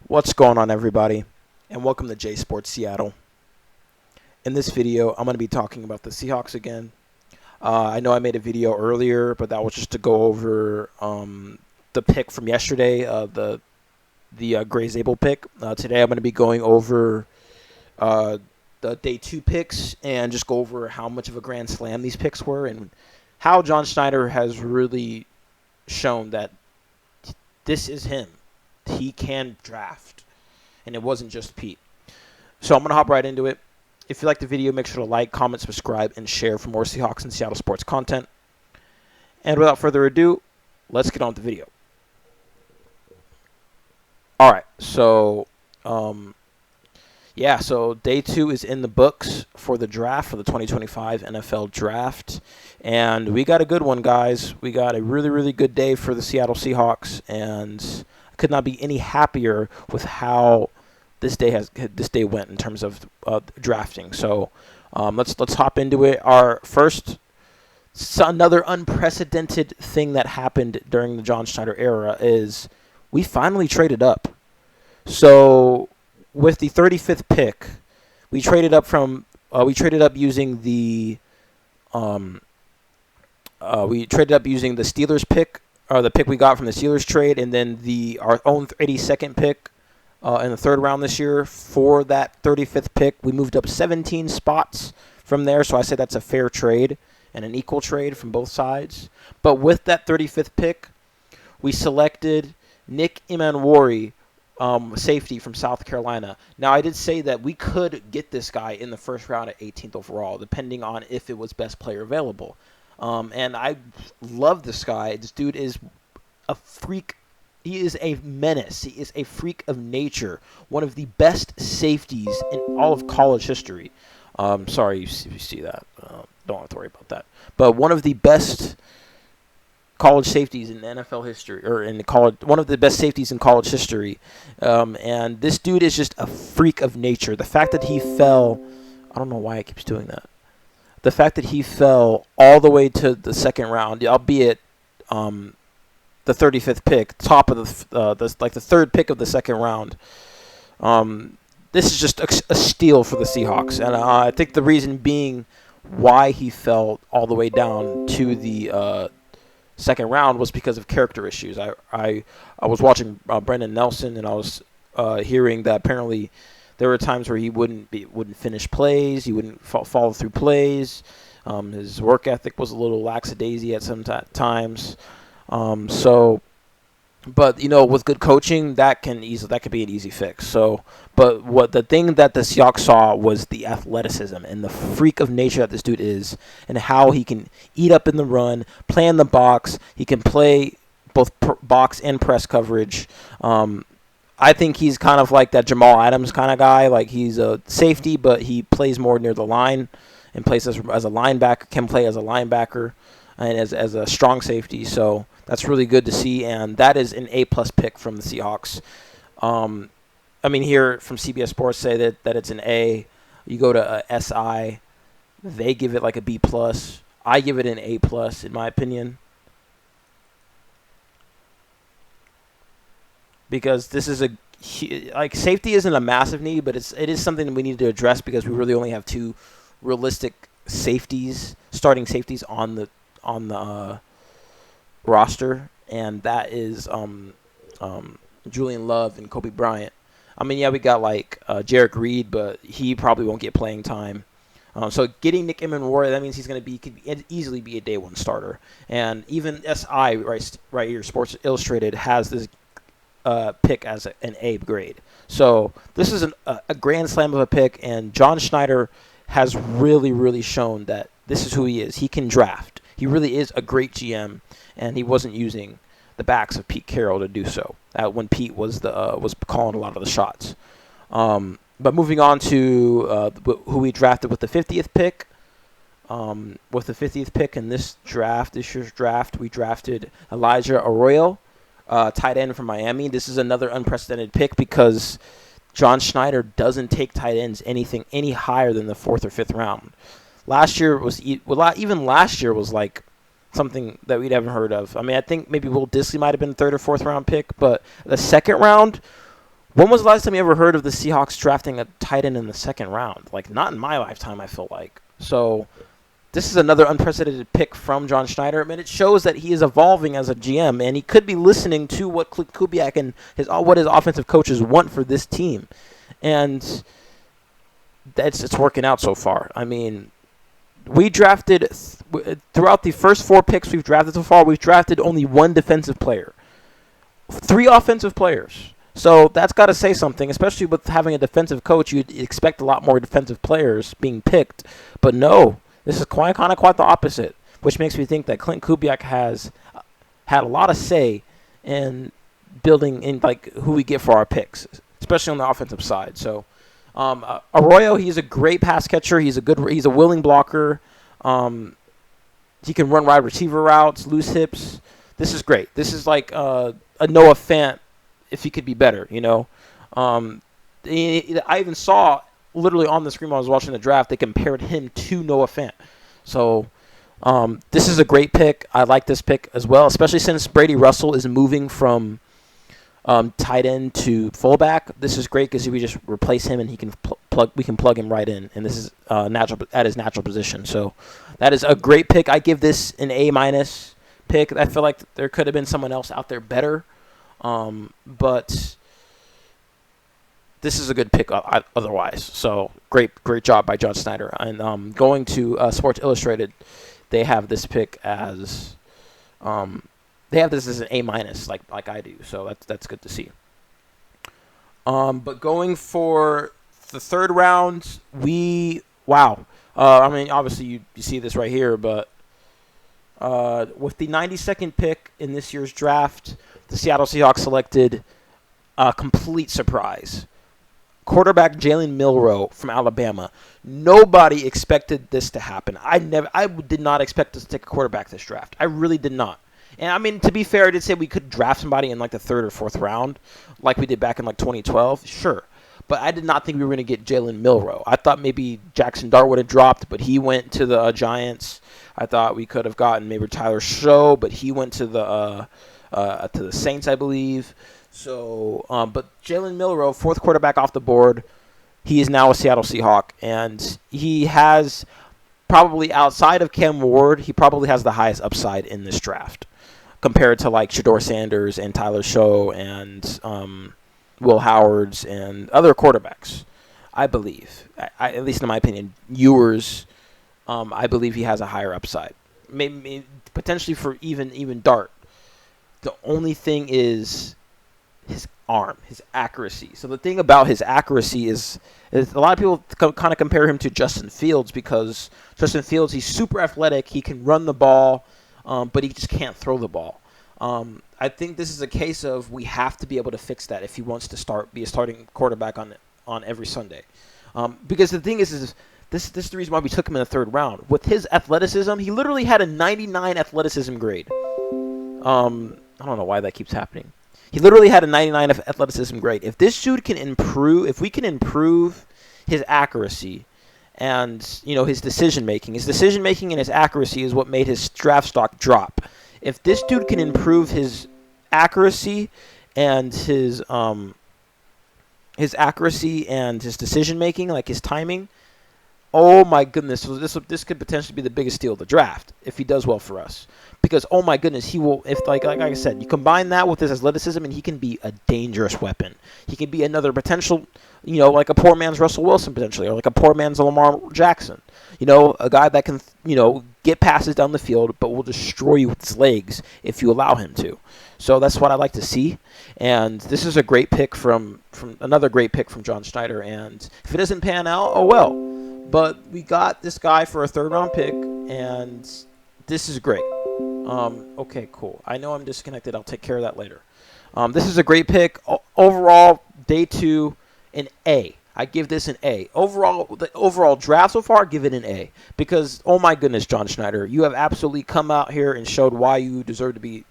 What's going on, everybody, and welcome to J Sports Seattle. In this video, I'm going to be talking about the Seahawks again. I know I made a video earlier, but that was just to go over the pick from yesterday, the Gray Zabel pick. Today, I'm going to be going over the day 2 picks and just go over how much of a grand slam these picks were and how John Schneider has really shown that this is him. He can draft, and it wasn't just Pete. So I'm going to hop right into it. If you like the video, make sure to like, comment, subscribe, and share for more Seahawks and Seattle sports content. And without further ado, let's get on with the video. All right, so so day 2 is in the books for the draft, for the 2025 NFL draft. And we got a good one, guys. We got a really, really good day for the Seattle Seahawks, and I could not be any happier with how this day went in terms of drafting. So let's hop into it. Our first, another unprecedented thing that happened during the John Schneider era is we finally traded up. So with the 35th pick, we traded up using the Steelers pick, or the pick we got from the Steelers trade, and then our own 82nd pick in the third round this year. For that 35th pick, we moved up 17 spots from there, so I say that's a fair trade and an equal trade from both sides. But with that 35th pick, we selected Nick Imanwori, safety from South Carolina. Now, I did say that we could get this guy in the first round at 18th overall, depending on if it was best player available. And I love this guy. This dude is a freak. He is a menace. He is a freak of nature. One of the best safeties in all of college history. Sorry, you see that. Don't have to worry about that. But one of the best college safeties in NFL history, or in college, one of the best safeties in college history. And this dude is just a freak of nature. The fact that he fell, I don't know why it keeps doing that. The fact that he fell all the way to the second round, albeit the 35th pick, top of the third pick of the second round. This is just a steal for the Seahawks, and I think the reason being why he fell all the way down to the second round was because of character issues. I was watching Brendan Nelson, and I was hearing that apparently there were times where he wouldn't finish plays, he wouldn't follow through plays. His work ethic was a little lackadaisy at some times. But with good coaching, that could be an easy fix. So, but what the thing that the Seahawks saw was the athleticism and the freak of nature that this dude is, and how he can eat up in the run, play in the box. He can play both box and press coverage. I think he's kind of like that Jamal Adams kind of guy. Like, he's a safety, but he plays more near the line and plays as a linebacker. Can play as a linebacker and as a strong safety. So that's really good to see, and that is an A-plus pick from the Seahawks. Here from CBS Sports say that it's an A. You go to SI, they give it like a B+. I give it an A+, in my opinion. Because this is safety isn't a massive need, but it is something that we need to address because we really only have two realistic starting safeties on the roster, and that is Julian Love and Kobe Bryant. We got Jarek Reed, but he probably won't get playing time. So getting Nick Imanwori, that means could easily be a day one starter. And even SI right here, Sports Illustrated, has this pick as an A grade. So this is a grand slam of a pick, and John Schneider has really, really shown that this is who he is. He can draft. He really is a great GM, and he wasn't using the backs of Pete Carroll to do so. When Pete was calling a lot of the shots. But moving on to who we drafted with the 50th pick. With the 50th pick in this year's draft, we drafted Elijah Arroyo, tight end from Miami. This is another unprecedented pick because John Schneider doesn't take tight ends any higher than the 4th or 5th round. Even last year was like something that we'd haven't heard of. I think maybe Will Dissly might have been 3rd or 4th round pick, but the second round When was the last time you ever heard of the Seahawks drafting a tight end in the second round? Like, not in my lifetime, I feel like. So this is another unprecedented pick from John Schneider. I mean, it shows that he is evolving as a GM, and he could be listening to what Kubiak and what his offensive coaches want for this team. And it's working out so far. I mean, we drafted throughout the first 4 picks we've drafted so far, we've drafted only 1 defensive player, 3 offensive players. So that's got to say something, especially with having a defensive coach. You'd expect a lot more defensive players being picked, but no, this is quite the opposite, which makes me think that Clint Kubiak has had a lot of say in building in like who we get for our picks, especially on the offensive side. So Arroyo, he's a great pass catcher. He's a willing blocker. He can run wide receiver routes, loose hips. This is great. This is like a Noah Fant if he could be better, you know. I even saw literally on the screen while I was watching the draft, they compared him to Noah Fant. So this is a great pick. I like this pick as well, especially since Brady Russell is moving from tight end to fullback. This is great because we just replace him and he can we can plug him right in, and this is natural at his natural position. So that is a great pick. I give this an A- pick. I feel like there could have been someone else out there better, but this is a good pick otherwise. So great job by John Schneider. And going to Sports Illustrated, they have this pick as they have this as an A-, like I do. So that's good to see. But going for the third round, I mean, obviously you see this right here, but with the 92nd pick in this year's draft, the Seattle Seahawks selected a complete surprise. Quarterback Jalen Milroe from Alabama. Nobody expected this to happen. I did not expect us to take a quarterback this draft. I really did not. And I mean, to be fair, I did say we could draft somebody in like the 3rd or 4th round, like we did back in like 2012. Sure. But I did not think we were going to get Jalen Milroe. I thought maybe Jackson Dart would have dropped, but he went to the Giants. I thought we could have gotten maybe Tyler Show, but he went to the Saints, I believe. So, but Jalen Milroe, 4th quarterback off the board, he is now a Seattle Seahawk, and he has probably outside of Cam Ward, he probably has the highest upside in this draft compared to like Shedeur Sanders and Tyler Show and Will Howards and other quarterbacks. I believe, at least in my opinion, Ewers, I believe he has a higher upside, maybe potentially for even Dart. The only thing is his arm, his accuracy. So the thing about his accuracy is a lot of people kind of compare him to Justin Fields because Justin Fields, he's super athletic. He can run the ball, but he just can't throw the ball. I think this is a case of we have to be able to fix that if he wants to be a starting quarterback on every Sunday. Because the thing is this is the reason why we took him in the 3rd round. With his athleticism, he literally had a 99 athleticism grade. I don't know why that keeps happening. He literally had a 99 athleticism grade. If this dude can improve, if we can improve his accuracy and, you know, his decision making and his accuracy is what made his draft stock drop. If this dude can improve his accuracy and his decision making, like his timing, oh my goodness, so this could potentially be the biggest steal of the draft if he does well for us. Because oh my goodness, he will. If like I said, you combine that with his athleticism, and he can be a dangerous weapon. He can be another potential, you know, like a poor man's Russell Wilson potentially, or like a poor man's Lamar Jackson. You know, a guy that can, you know, get passes down the field, but will destroy you with his legs if you allow him to. So that's what I like to see. And this is a great pick from another great pick from John Schneider. And if it doesn't pan out, oh well. But we got this guy for a 3rd round pick, and this is great. Okay, cool. I know I'm disconnected. I'll take care of that later. This is a great pick. Overall, day 2, an A. I give this an A. The overall draft so far, give it an A. Because, oh my goodness, John Schneider, you have absolutely come out here and showed why you deserve to be,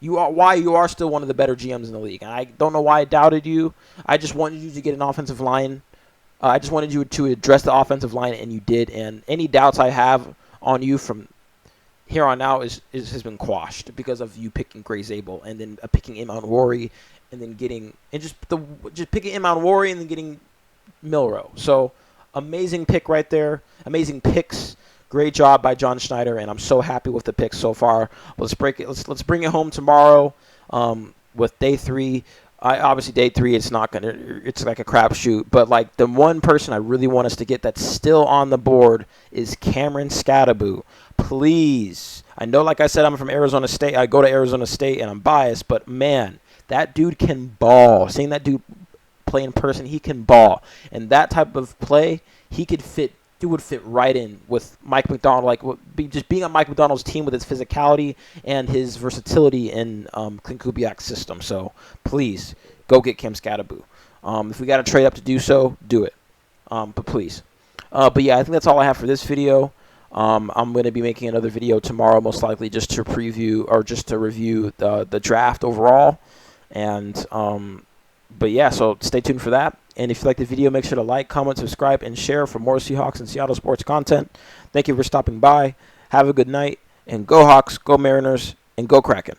why you are still one of the better GMs in the league. And I don't know why I doubted you. I just wanted you to get an offensive line. I just wanted you to address the offensive line, and you did. And any doubts I have on you from here on out has been quashed because of you picking Gray Zabel and then picking Imam Wari and then just picking Imam Wari and then getting Milrow. So amazing pick right there. Amazing picks. Great job by John Schneider, and I'm so happy with the picks so far. Let's bring it home tomorrow with day 3. Obviously day 3 it's like a crapshoot, but like the one person I really want us to get that's still on the board is Cameron Scadaboo. Please. I know, like I said, I'm from Arizona State. I go to Arizona State and I'm biased, but man, that dude can ball. Seeing that dude play in person, he can ball. And that type of play, he would fit right in with Mike Macdonald, like just being on Mike Macdonald's team with his physicality and his versatility in Clint Kubiak's system. So please go get Cam Scadaboo. If we got to trade up to do so, do it. But please. But yeah, I think that's all I have for this video. I'm going to be making another video tomorrow, most likely, just to preview or just to review the draft overall. And but yeah, so stay tuned for that. And if you like the video, make sure to like, comment, subscribe, and share for more Seahawks and Seattle sports content. Thank you for stopping by. Have a good night. And go Hawks, go Mariners, and go Kraken.